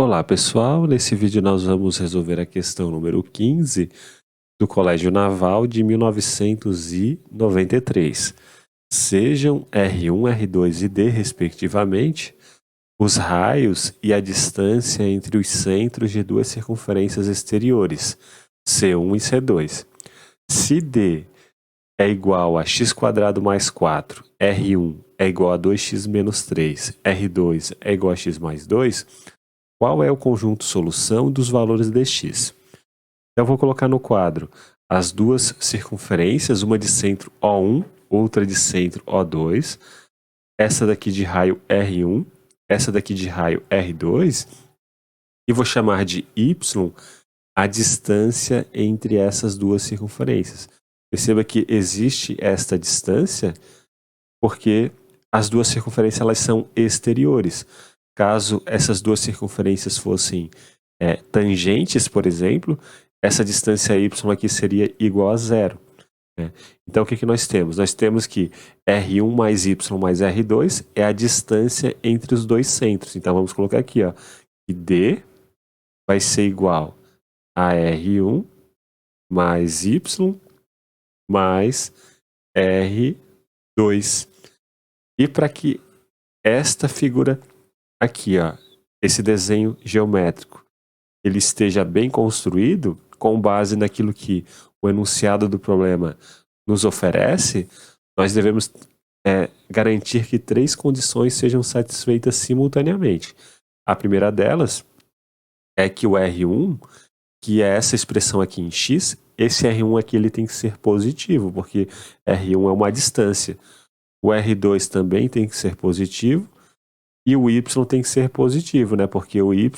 Olá pessoal, nesse vídeo nós vamos resolver a questão número 15 do Colégio Naval de 1993. Sejam R1, R2 e D, respectivamente, os raios e a distância entre os centros de duas circunferências exteriores, C1 e C2. Se D é igual a x² mais 4, R1 é igual a 2x menos 3, R2 é igual a x mais 2, qual é o conjunto solução dos valores de x? Então, eu vou colocar no quadro as duas circunferências, uma de centro O1, outra de centro O2, essa daqui de raio R1, essa daqui de raio R2, e vou chamar de y a distância entre essas duas circunferências. Perceba que existe esta distância porque as duas circunferências elas são exteriores. Caso essas duas circunferências fossem tangentes, por exemplo, essa distância y aqui seria igual a zero. Né? Então, o que nós temos? Nós temos que R1 mais y mais R2 é a distância entre os dois centros. Então, vamos colocar aqui, ó, que D vai ser igual a R1 mais y mais R2. E para que esta figura aqui, ó, esse desenho geométrico, ele esteja bem construído, com base naquilo que o enunciado do problema nos oferece, nós devemos garantir que três condições sejam satisfeitas simultaneamente. A primeira delas é que o R1, que é essa expressão aqui em x, esse R1 aqui ele tem que ser positivo, porque R1 é uma distância. O R2 também tem que ser positivo, e o y tem que ser positivo, né? Porque o y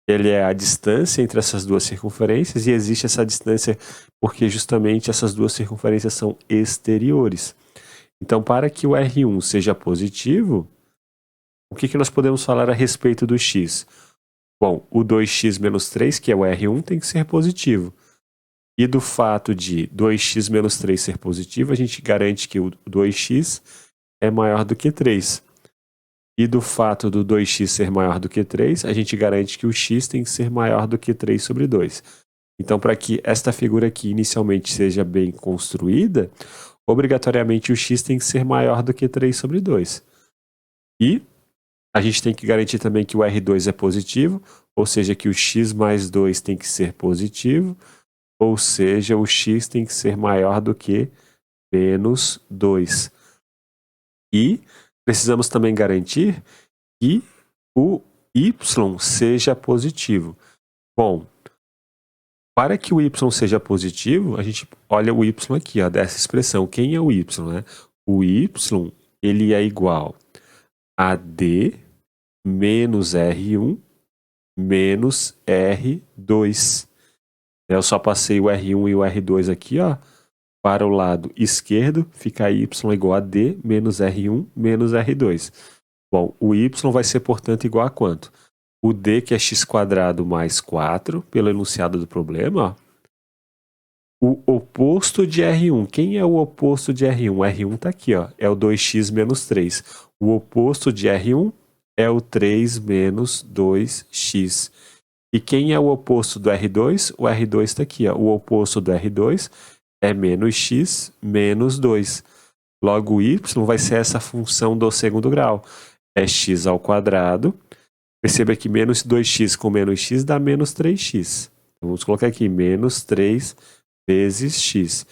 ele é a distância entre essas duas circunferências, e existe essa distância porque justamente essas duas circunferências são exteriores. Então, para que o R1 seja positivo, o que nós podemos falar a respeito do x? Bom, o 2x menos 3, que é o R1, tem que ser positivo. E do fato de 2x menos 3 ser positivo, a gente garante que o 2x é maior do que 3. E do fato do 2x ser maior do que 3, a gente garante que o x tem que ser maior do que 3 sobre 2. Então, para que esta figura aqui inicialmente seja bem construída, obrigatoriamente o x tem que ser maior do que 3 sobre 2. E a gente tem que garantir também que o R2 é positivo, ou seja, que o x mais 2 tem que ser positivo, ou seja, o x tem que ser maior do que menos 2. E precisamos também garantir que o y seja positivo. Bom, para que o y seja positivo, a gente olha o y aqui, ó, dessa expressão. Quem é o y? Né? O y ele é igual a d menos R1 menos R2. Eu só passei o R1 e o R2 aqui, ó, para o lado esquerdo, fica y igual a d menos R1 menos R2. Bom, o y vai ser, portanto, igual a quanto? O d, que é x² mais 4, pelo enunciado do problema, ó. O oposto de R1. Quem é o oposto de R1? O R1 está aqui, ó, é o 2x menos 3. O oposto de R1 é o 3 menos 2x. E quem é o oposto do R2? O R2 está aqui, ó. O oposto do R2 é menos x menos 2. Logo, o y vai ser essa função do segundo grau. É x ao quadrado. Perceba que menos 2x com menos x dá menos 3x. Então, vamos colocar aqui menos 3 vezes x.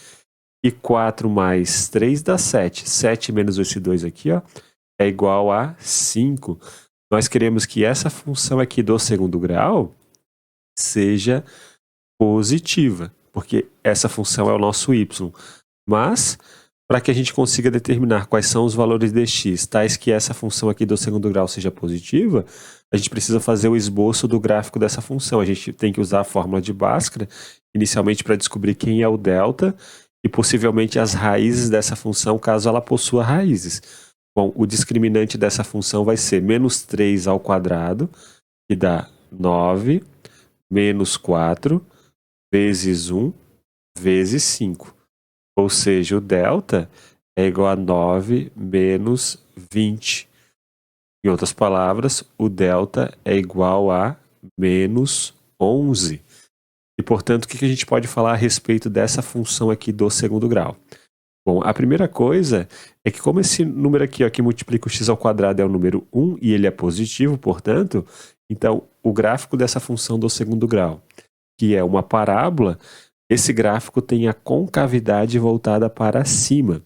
E 4 mais 3 dá 7. 7 menos esse 2 aqui, ó, é igual a 5. Nós queremos que essa função aqui do segundo grau seja positiva, porque essa função é o nosso y. Mas, para que a gente consiga determinar quais são os valores de x, tais que essa função aqui do segundo grau seja positiva, a gente precisa fazer o esboço do gráfico dessa função. A gente tem que usar a fórmula de Bhaskara, inicialmente para descobrir quem é o delta e possivelmente as raízes dessa função, caso ela possua raízes. Bom, o discriminante dessa função vai ser menos 3 ao quadrado, que dá 9, menos 4, vezes 1, vezes 5. Ou seja, o delta é igual a 9 menos 20. Em outras palavras, o delta é igual a menos 11. E, portanto, o que a gente pode falar a respeito dessa função aqui do segundo grau? Bom, a primeira coisa é que como esse número aqui, ó, que multiplica o x ao quadrado é o número 1 e ele é positivo, portanto, então o gráfico dessa função do segundo grau, que é uma parábola, esse gráfico tem a concavidade voltada para cima.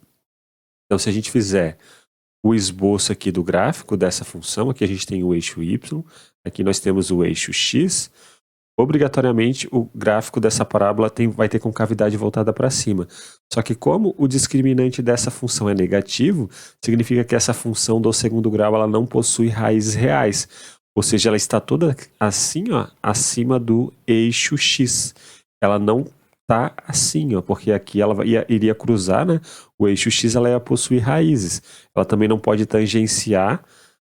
Então, se a gente fizer o esboço aqui do gráfico dessa função, aqui a gente tem o eixo y, aqui nós temos o eixo x, obrigatoriamente o gráfico dessa parábola vai ter concavidade voltada para cima. Só que como o discriminante dessa função é negativo, significa que essa função do segundo grau ela não possui raízes reais. Ou seja, ela está toda assim, ó, acima do eixo x. Ela não está assim, ó, porque aqui ela iria cruzar, né? O eixo x ela ia possuir raízes. Ela também não pode tangenciar,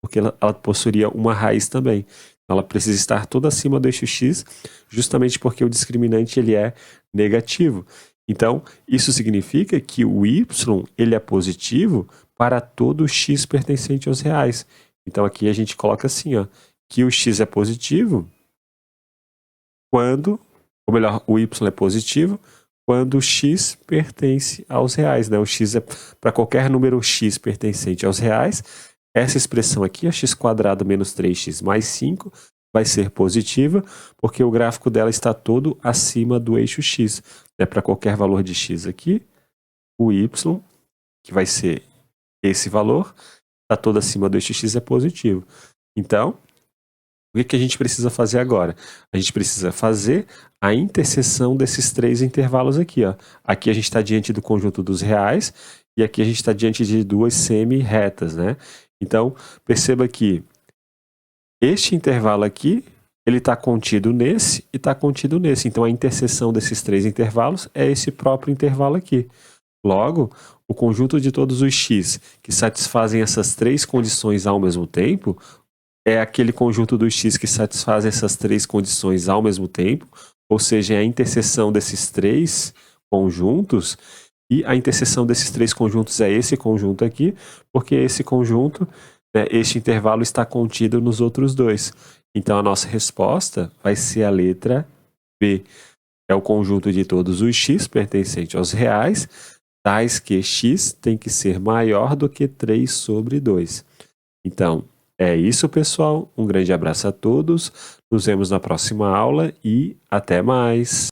porque ela possuiria uma raiz também. Ela precisa estar toda acima do eixo x, justamente porque o discriminante ele é negativo. Então, isso significa que o y ele é positivo para todo x pertencente aos reais. Então, aqui a gente coloca assim, ó, que o x é positivo quando, ou melhor, o y é positivo quando o x pertence aos reais, né? O x é para qualquer número x pertencente aos reais. Essa expressão aqui, a x² menos 3x mais 5, vai ser positiva, porque o gráfico dela está todo acima do eixo x. Para qualquer valor de x aqui, o y, que vai ser esse valor, está todo acima do eixo x, é positivo. Então, o que a gente precisa fazer agora? A gente precisa fazer a interseção desses três intervalos aqui, ó. Aqui a gente está diante do conjunto dos reais, e aqui a gente está diante de duas semi-retas, né? Então, perceba que este intervalo aqui, ele está contido nesse e está contido nesse. Então, a interseção desses três intervalos é esse próprio intervalo aqui. Logo, o conjunto de todos os x que satisfazem essas três condições ao mesmo tempo é aquele conjunto dos x que satisfazem essas três condições ao mesmo tempo, ou seja, é a interseção desses três conjuntos. E a interseção desses três conjuntos é esse conjunto aqui, porque esse conjunto, né, este intervalo está contido nos outros dois. Então, a nossa resposta vai ser a letra B. É o conjunto de todos os x pertencentes aos reais, tais que x tem que ser maior do que 3 sobre 2. Então, é isso, pessoal. Um grande abraço a todos. Nos vemos na próxima aula e até mais!